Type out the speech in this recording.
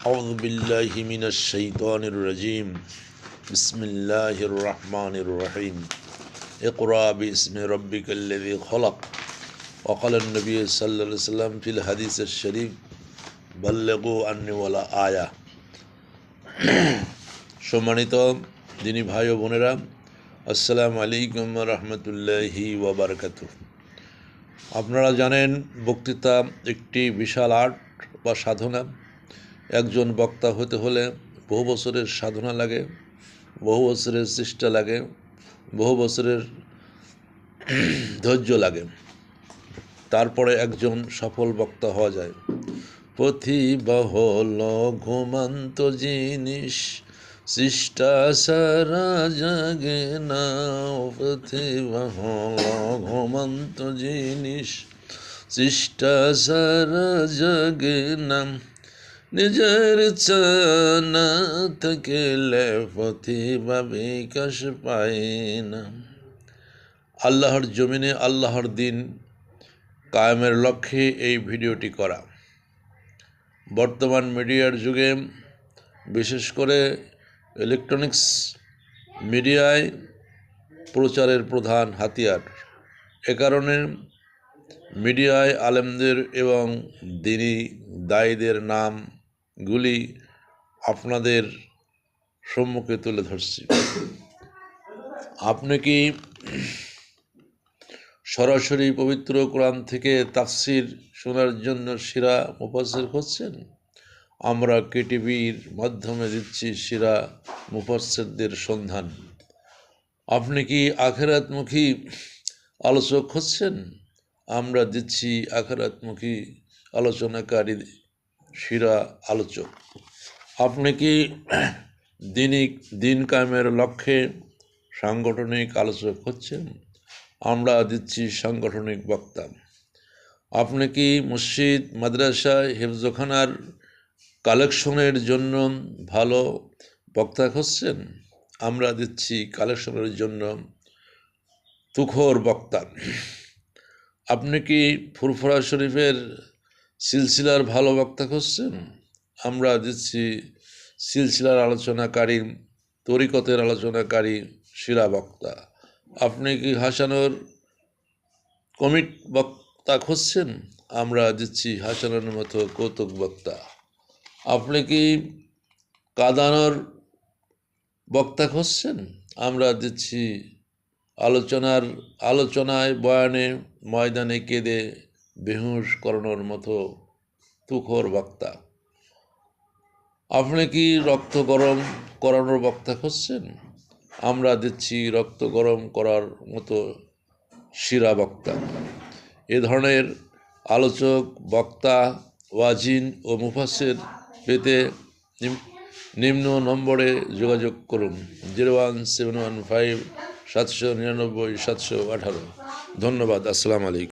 أعوذ بالله من الشيطان الرجيم بسم الله الرحمن الرحيم اقرأ باسم ربك الذي خلق وقال النبي صلى الله عليه وسلم في الحديث الشريف بلغوا عني ولا آية সম্মানিত দিনী ভাই ও বোনেরা, আসসালামু আলাইকুম রহমতুল্লাহি ওয়া বারাকাতুহু। আপনারা জানেন, বক্তৃতা একটি বিশাল আর্ট বা সাধনা। একজন বক্তা হতে হলে বহু বছরের সাধনা লাগে, বহু বছরের চেষ্টা লাগে, বহু বছরের ধৈর্য লাগে, তারপরে একজন সফল বক্তা হওয়া যায়। প্রতিভা হলো ঘুমন্ত জিনিস, সৃষ্টা সারা জাগে না। প্রতিভা হলো ঘুমন্ত জিনিস, সৃষ্টা সারা জাগে না। নিজের চানা থাকলে প্রতিভা বিকাশ পায় না। আল্লাহর জমিনে আল্লাহর দিন কায়েমের লক্ষ্যে এই ভিডিওটি করা। বর্তমান মিডিয়ার যুগে, বিশেষ করে ইলেকট্রনিক্স মিডিয়ায় প্রচারের প্রধান হাতিয়ার। এ কারণে মিডিয়ায় আলেমদের এবং দ্বীনী দায়ীদের নামগুলি আপনাদের সম্মুখে তুলে ধরছি। আপনি কি সরাসরি পবিত্র কোরআন থেকে তাফসির শোনার জন্য সিরা মুফাসসির খুঁজছেন? আমরা কেটিভির মাধ্যমে দিচ্ছি সিরা মুফাসসিরদের সন্ধান। আপনি কি আখিরাতমুখী আলোচক খুঁজছেন? আমরা দিচ্ছি আখিরাতমুখী আলোচনাকারী সিরা আলোচক। আপনি কি দিন কায়েমের লক্ষ্যে সাংগঠনিক আলোচক হচ্ছেন? আমরা দিচ্ছি সাংগঠনিক বক্তা। আপনি কি মসজিদ, মাদ্রাসা, হিফজখানার কালেকশনের জন্য ভালো বক্তা খুঁজছেন? আমরা দিচ্ছি কালেকশনের জন্য তুখোর বক্তা। আপনি কি ফুরফুরা শরীফের সিলসিলার ভালো বক্তা খুঁজছেন? আমরা দিচ্ছি সিলসিলার আলোচনাকারী, তরিকতের আলোচনাকারী সিরা বক্তা। আপনি কি হাসানোর কমিট বক্তা খুঁজছেন? আমরা দিচ্ছি হাসানোর মতো কৌতুক বক্তা। আপনি কি কাঁদানোর বক্তা খুঁজছেন? আমরা দিচ্ছি আলোচনায় বয়ানে ময়দানে কেঁদে বেহুশ করানোর মতো তুখোর বক্তা। আপনি কি রক্ত গরম করানোর বক্তা খুঁজছেন? আমরা দিচ্ছি রক্ত গরম করার মতো সিরা বক্তা। এ ধরনের আলোচক, বক্তা, ওয়াজিন ও মুফাসসির পেতে নিম্ন নম্বরে যোগাযোগ করুন 01715 799 718। ধন্যবাদ। আসসালামু আলাইকুম।